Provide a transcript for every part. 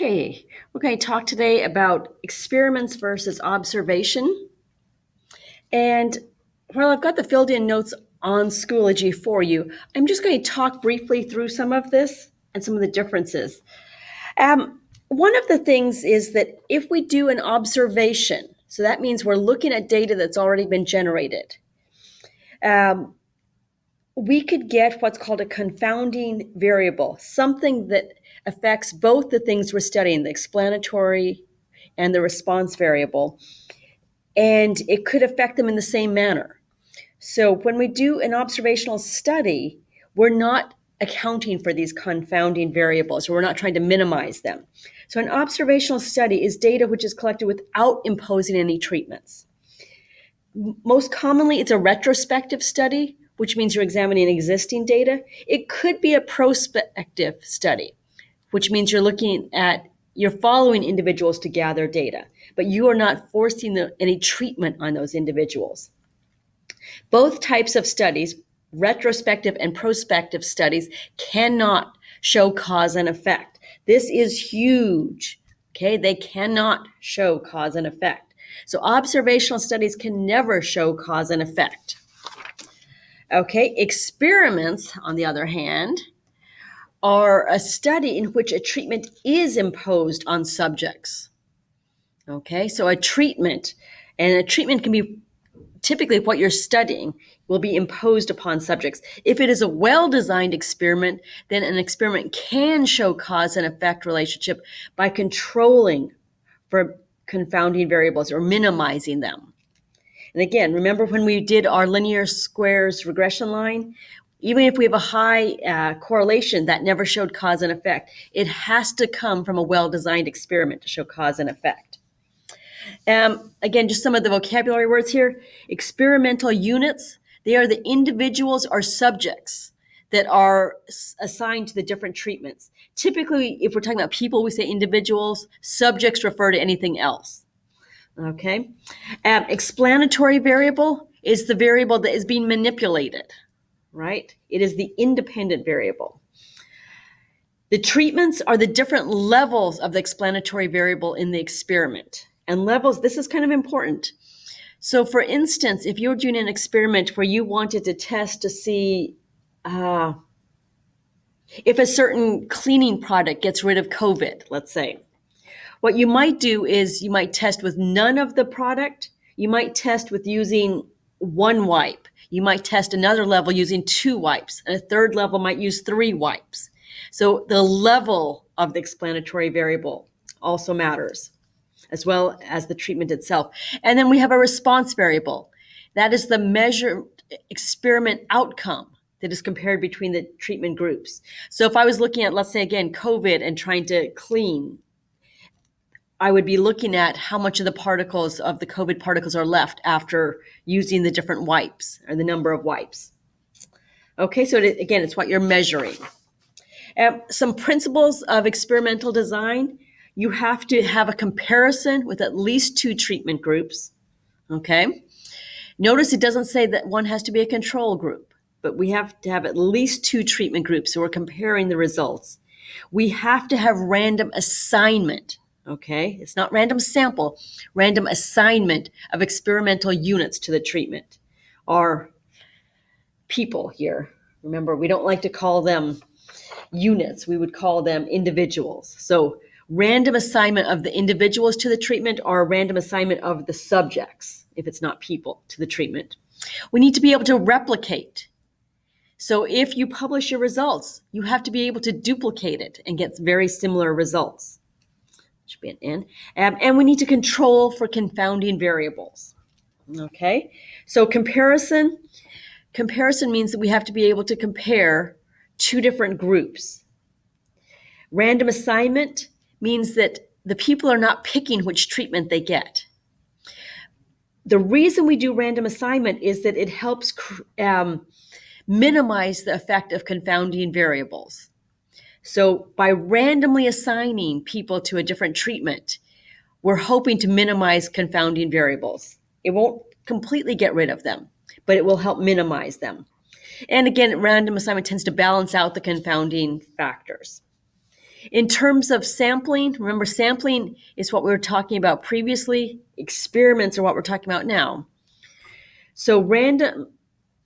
Okay, we're going to talk today about experiments versus observation. And while I've got the filled in notes on Schoology for you, I'm just going to talk briefly through some of this and some of the differences. One of the things is that if we do an observation, so that means we're looking at data that's already been generated, we could get what's called a confounding variable, something that affects both the things we're studying, the explanatory and the response variable, and it could affect them in the same manner. So when we do an observational study, we're not accounting for these confounding variables, or we're not trying to minimize them. So an observational study is data which is collected without imposing any treatments. Most commonly, it's a retrospective study, which means you're examining existing data. It could be a prospective study, which means you're following individuals to gather data, but you are not forcing any treatment on those individuals. Both types of studies, retrospective and prospective studies, cannot show cause and effect. This is huge. Okay, they cannot show cause and effect. So observational studies can never show cause and effect. Okay, experiments, on the other hand, are a study in which a treatment is imposed on subjects. Okay, so a treatment can be typically what you're studying will be imposed upon subjects. If it is a well-designed experiment, then an experiment can show cause and effect relationship by controlling for confounding variables or minimizing them. And again, remember when we did our linear squares regression line? Even if we have a high correlation, that never showed cause and effect. It has to come from a well-designed experiment to show cause and effect. Again, just some of the vocabulary words here. Experimental units, they are the individuals or subjects that are assigned to the different treatments. Typically, if we're talking about people, we say individuals. Subjects refer to anything else. Okay. Explanatory variable is the variable that is being manipulated, right? It is the independent variable. The treatments are the different levels of the explanatory variable in the experiment. And levels, this is kind of important. So for instance, if you're doing an experiment where you wanted to test to see if a certain cleaning product gets rid of COVID, let's say, what you might do is you might test with none of the product. You might test with using one wipe. You might test another level using 2 wipes, and a third level might use 3 wipes. So the level of the explanatory variable also matters, as well as the treatment itself. And then we have a response variable. That is the measured experiment outcome that is compared between the treatment groups. So if I was looking at, let's say again, COVID and trying to clean, I would be looking at how much of the particles of the COVID particles are left after using the different wipes or the number of wipes. Okay, so again, it's what you're measuring. Some principles of experimental design. You have to have a comparison with at least 2 treatment groups. Okay. Notice it doesn't say that one has to be a control group, but we have to have at least 2 treatment groups, so we're comparing the results. We have to have random assignment. Okay, it's not random sample, random assignment of experimental units to the treatment, or people here. Remember, we don't like to call them units, we would call them individuals. So random assignment of the individuals to the treatment, or a random assignment of the subjects, if it's not people, to the treatment. We need to be able to replicate. So if you publish your results, you have to be able to duplicate it and get very similar results. Should be an N. And we need to control for confounding variables. Okay, so comparison means that we have to be able to compare 2 different groups. Random assignment means that the people are not picking which treatment they get. The reason we do random assignment is that it helps minimize the effect of confounding variables. So by randomly assigning people to a different treatment, we're hoping to minimize confounding variables. It won't completely get rid of them, but it will help minimize them. And again, random assignment tends to balance out the confounding factors. In terms of sampling, remember sampling is what we were talking about previously. Experiments are what we're talking about now. So random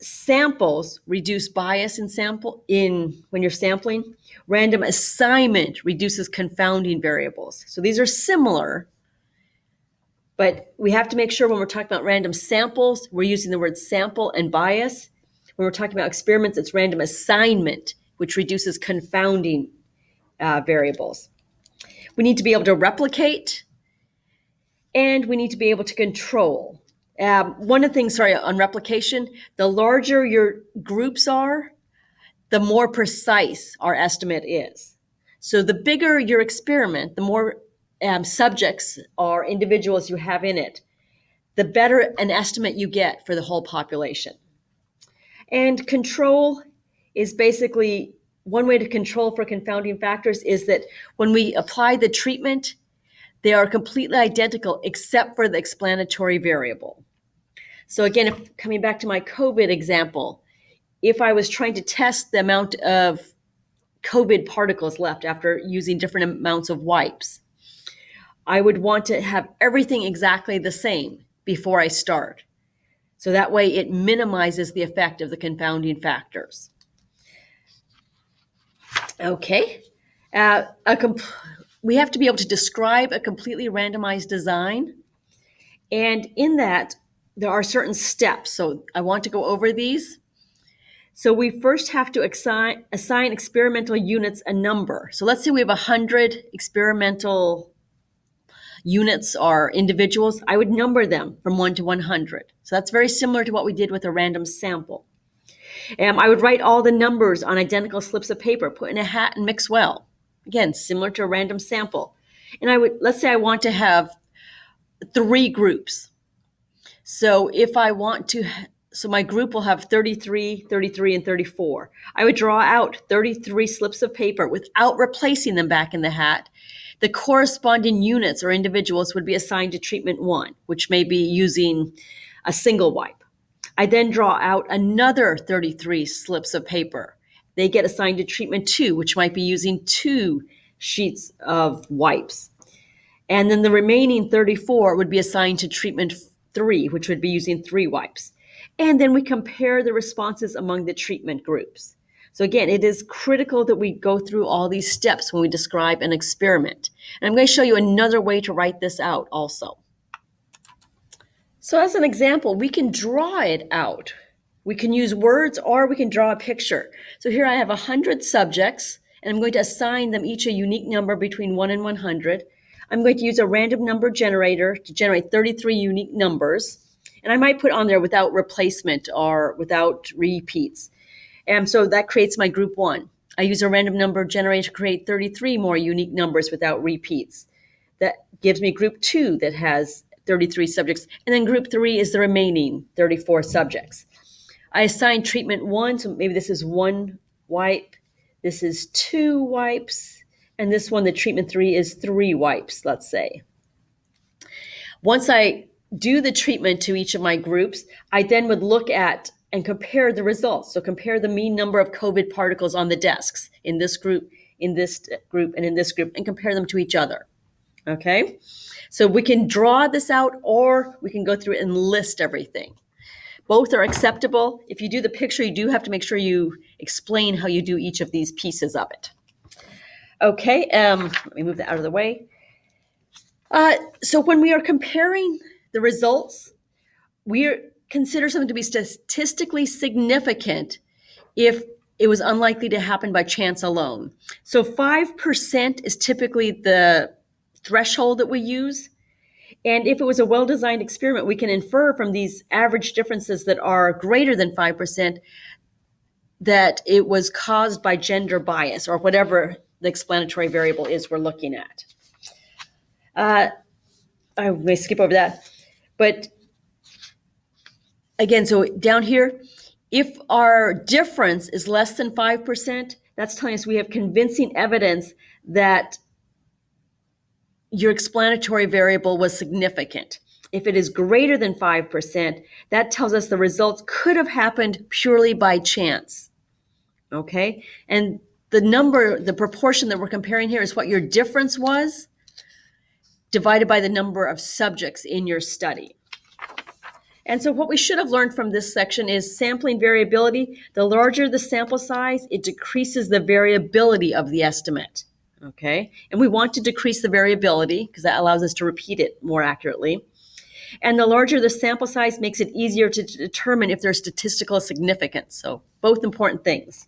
samples reduce bias in when you're sampling. Random assignment reduces confounding variables. So these are similar, but we have to make sure when we're talking about random samples, we're using the word sample and bias. When we're talking about experiments, it's random assignment, which reduces confounding variables. We need to be able to replicate, and we need to be able to control. One of the things, on replication, the larger your groups are, the more precise our estimate is. So the bigger your experiment, the more subjects or individuals you have in it, the better an estimate you get for the whole population. And control is basically one way to control for confounding factors is that when we apply the treatment, they are completely identical except for the explanatory variable. So again, coming back to my COVID example, if I was trying to test the amount of COVID particles left after using different amounts of wipes, I would want to have everything exactly the same before I start. So that way it minimizes the effect of the confounding factors. Okay. We have to be able to describe a completely randomized design. And in that, there are certain steps. So I want to go over these. So we first have to assign experimental units a number. So let's say we have 100 experimental units or individuals. I would number them from 1 to 100. So that's very similar to what we did with a random sample. I would write all the numbers on identical slips of paper, put in a hat, and mix well. Again, similar to a random sample. And let's say I want to have 3 groups. So if I want to, so my group will have 33, 33, and 34. I would draw out 33 slips of paper without replacing them back in the hat. The corresponding units or individuals would be assigned to treatment 1, which may be using a single wipe. I then draw out another 33 slips of paper. They get assigned to treatment 2, which might be using 2 sheets of wipes. And then the remaining 34 would be assigned to treatment 3, which would be using 3 wipes. And then we compare the responses among the treatment groups. So again, it is critical that we go through all these steps when we describe an experiment. And I'm going to show you another way to write this out also. So as an example, we can draw it out. We can use words or we can draw a picture. So here I have 100 subjects, and I'm going to assign them each a unique number between 1 and 100. I'm going to use a random number generator to generate 33 unique numbers. And I might put on there without replacement or without repeats. And so that creates my group 1. I use a random number generator to create 33 more unique numbers without repeats. That gives me group 2 that has 33 subjects. And then group 3 is the remaining 34 subjects. I assign treatment 1, so maybe this is 1 wipe. This is 2 wipes. And this one, the treatment 3, is 3 wipes, let's say. Once I do the treatment to each of my groups, I then would look at and compare the results. So compare the mean number of COVID particles on the desks in this group, and in this group, and compare them to each other. Okay? So we can draw this out, or we can go through it and list everything. Both are acceptable. If you do the picture, you do have to make sure you explain how you do each of these pieces of it. Okay, let me move that out of the way. So when we are comparing the results, we consider something to be statistically significant if it was unlikely to happen by chance alone. So 5% is typically the threshold that we use. And if it was a well-designed experiment, we can infer from these average differences that are greater than 5% that it was caused by gender bias or whatever the explanatory variable is we're looking at. I may skip over that. But again, so down here, if our difference is less than 5%, that's telling us we have convincing evidence that your explanatory variable was significant. If it is greater than 5%, that tells us the results could have happened purely by chance. Okay? And the proportion that we're comparing here is what your difference was divided by the number of subjects in your study. And so what we should have learned from this section is sampling variability. The larger the sample size, it decreases the variability of the estimate. Okay, and we want to decrease the variability because that allows us to repeat it more accurately. And the larger the sample size makes it easier to determine if there's statistical significance. So both important things.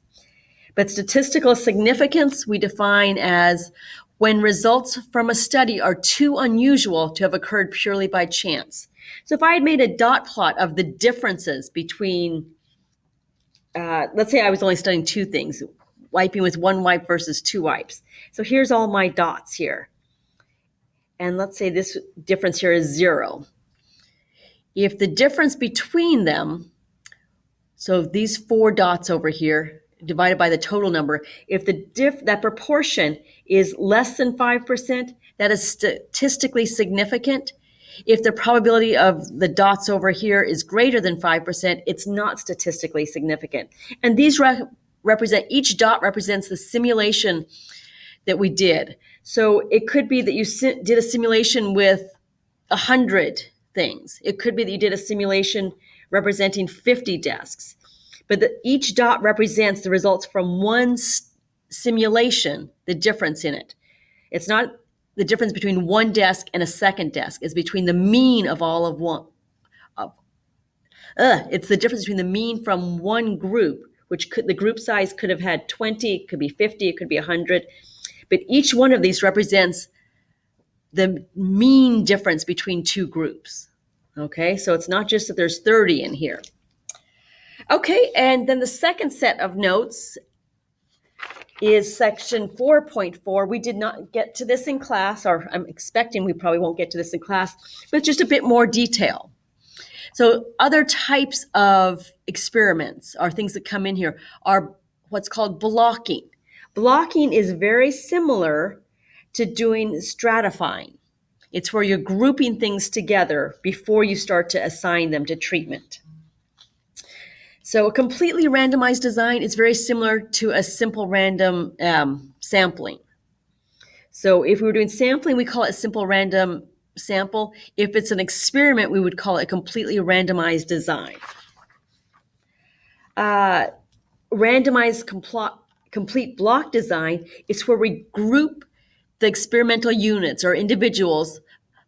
But statistical significance we define as when results from a study are too unusual to have occurred purely by chance. So if I had made a dot plot of the differences between, let's say I was only studying two things, wiping with one wipe versus two wipes. So here's all my dots here. And let's say this difference here is 0. If the difference between them, so these 4 dots over here, divided by the total number, if that proportion is less than 5%, that is statistically significant. If the probability of the dots over here is greater than 5%, it's not statistically significant. And these represent, each dot represents the simulation that we did. So it could be that you did a simulation with 100 things. It could be that you did a simulation representing 50 desks. But each dot represents the results from one simulation, the difference in it. It's not the difference between one desk and a second desk. It's between the mean of all of one. It's the difference between the mean from one group, which the group size could have had 20, it could be 50, it could be 100. But each one of these represents the mean difference between two groups. Okay, so it's not just that there's 30 in here. Okay, and then the second set of notes is section 4.4. We did not get to this in class, or I'm expecting we probably won't get to this in class, but just a bit more detail. So other types of experiments or things that come in here are what's called blocking. Blocking is very similar to doing stratifying. It's where you're grouping things together before you start to assign them to treatment. So a completely randomized design is very similar to a simple random sampling. So if we were doing sampling, we call it simple random sample. If it's an experiment, we would call it a completely randomized design. Randomized complete block design is where we group the experimental units or individuals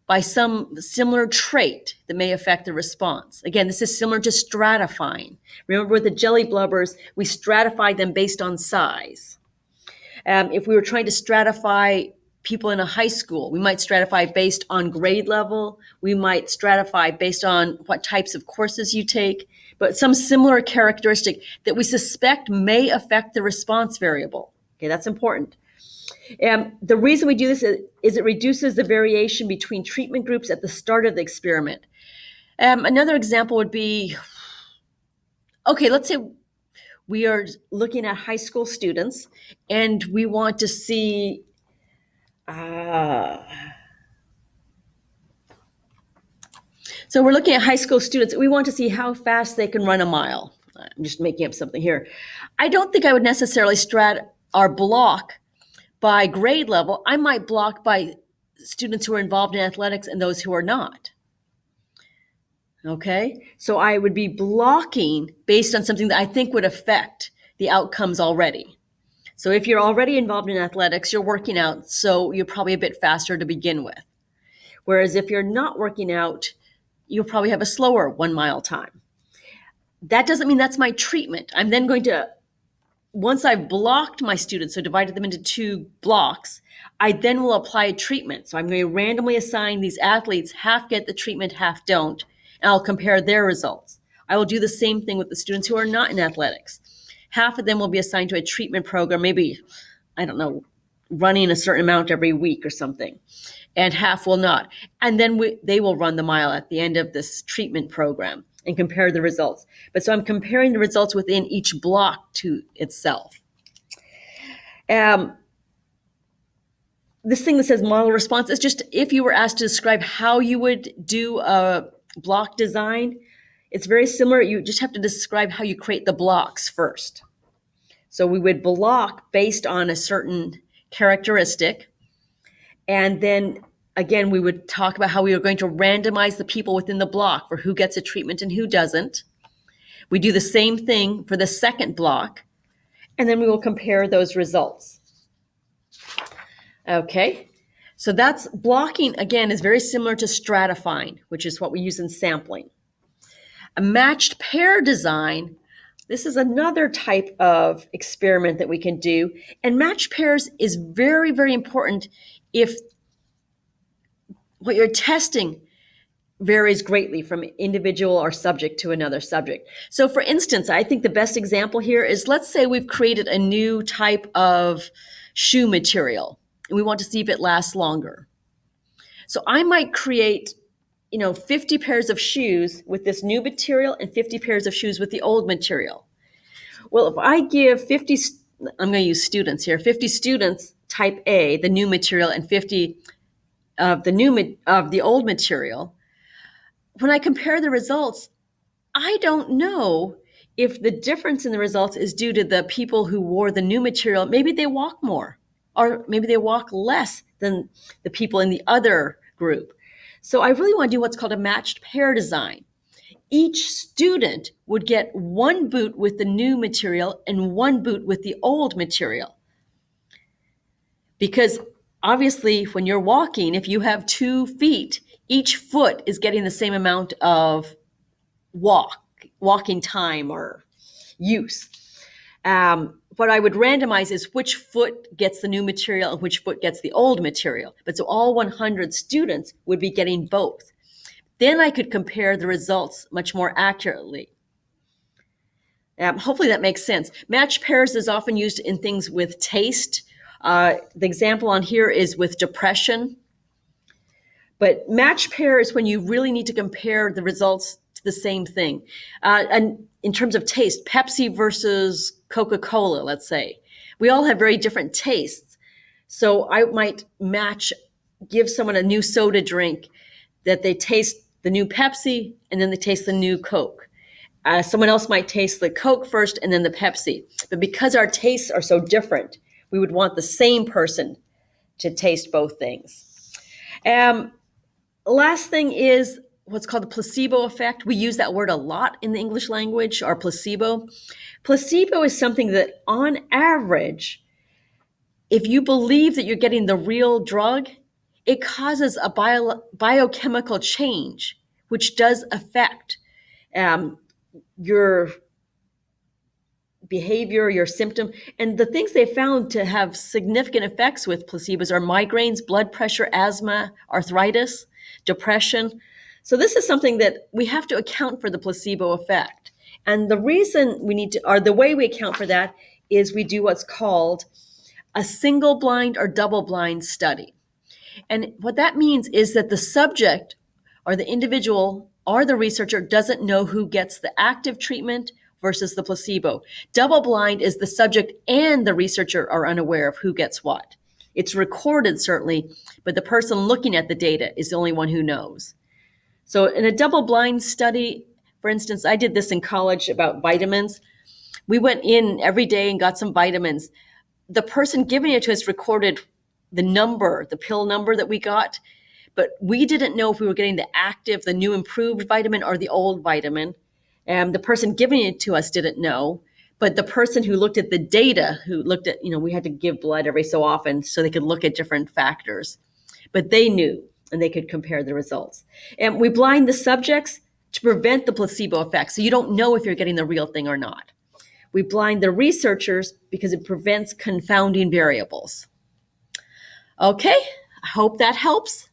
by some similar trait that may affect the response. Again, this is similar to stratifying. Remember with the jelly blubbers, we stratified them based on size. If we were trying to stratify people in a high school, we might stratify based on grade level. We might stratify based on what types of courses you take, but some similar characteristic that we suspect may affect the response variable. Okay, that's important. The reason we do this is it reduces the variation between treatment groups at the start of the experiment. Another example would be, okay, let's say we are looking at high school students and we want to see, so we're looking at high school students. We want to see how fast they can run a mile. I'm just making up something here. I don't think I would necessarily block by grade level. I might block by students who are involved in athletics and those who are not. Okay, so I would be blocking based on something that I think would affect the outcomes already. So if you're already involved in athletics, you're working out, so you're probably a bit faster to begin with. Whereas if you're not working out, you'll probably have a slower 1 mile time. That doesn't mean that's my treatment. I'm then going to, once I've blocked my students, so divided them into 2 blocks, I then will apply a treatment. So I'm going to randomly assign these athletes, half get the treatment, half don't, and I'll compare their results. I will do the same thing with the students who are not in athletics. Half of them will be assigned to a treatment program, maybe, I don't know, running a certain amount every week or something, and half will not. And then they will run the mile at the end of this treatment program and compare the results. But so I'm comparing the results within each block to itself. This thing that says model response is just if you were asked to describe how you would do a block design, it's very similar. You just have to describe how you create the blocks first. So we would block based on a certain characteristic. And then again, we would talk about how we were going to randomize the people within the block for who gets a treatment and who doesn't. We do the same thing for the second block, and then we will compare those results. Okay, so that's blocking, again, is very similar to stratifying, which is what we use in sampling. A matched pair design, this is another type of experiment that we can do. And matched pairs is very, very important if what you're testing varies greatly from individual or subject to another subject. So for instance, I think the best example here is, let's say we've created a new type of shoe material and we want to see if it lasts longer. So I might create 50 pairs of shoes with this new material and 50 pairs of shoes with the old material. Well, if I give 50, I'm going to use students here, 50 students type A, the new material, and 50 of the old material, when I compare the results, I don't know if the difference in the results is due to the people who wore the new material. Maybe they walk more, or maybe they walk less than the people in the other group. So I really want to do what's called a matched pair design. Each student would get one boot with the new material and one boot with the old material. Because obviously, when you're walking, if you have 2 feet, each foot is getting the same amount of walking time or use. What I would randomize is which foot gets the new material and which foot gets the old material. But so all 100 students would be getting both. Then I could compare the results much more accurately. Hopefully that makes sense. Matched pairs is often used in things with taste. The example on here is with depression. But matched pair is when you really need to compare the results to the same thing. And in terms of taste, Pepsi versus Coca-Cola, let's say. We all have very different tastes. So I might give someone a new soda drink that they taste the new Pepsi and then they taste the new Coke. Someone else might taste the Coke first and then the Pepsi. But because our tastes are so different, we would want the same person to taste both things. Last thing is what's called the placebo effect. We use that word a lot in the English language, or placebo. Placebo is something that, on average, if you believe that you're getting the real drug, it causes a biochemical change, which does affect your behavior, your symptom. And the things they found to have significant effects with placebos are migraines, blood pressure, asthma, arthritis, depression. So this is something that we have to account for, the placebo effect. And the reason we need to, or the way we account for that, is we do what's called a single blind or double blind study. And what that means is that the subject or the individual or the researcher doesn't know who gets the active treatment versus the placebo. Double blind is the subject and the researcher are unaware of who gets what. It's recorded, certainly, but the person looking at the data is the only one who knows. So in a double blind study, for instance, I did this in college about vitamins. We went in every day and got some vitamins. The person giving it to us recorded the pill number that we got, but we didn't know if we were getting the active, the new improved vitamin, or the old vitamin. The person giving it to us didn't know, but the person who looked at the data, who looked at, we had to give blood every so often so they could look at different factors, but they knew and they could compare the results. And we blind the subjects to prevent the placebo effect, so you don't know if you're getting the real thing or not. We blind the researchers because it prevents confounding variables. Okay, I hope that helps.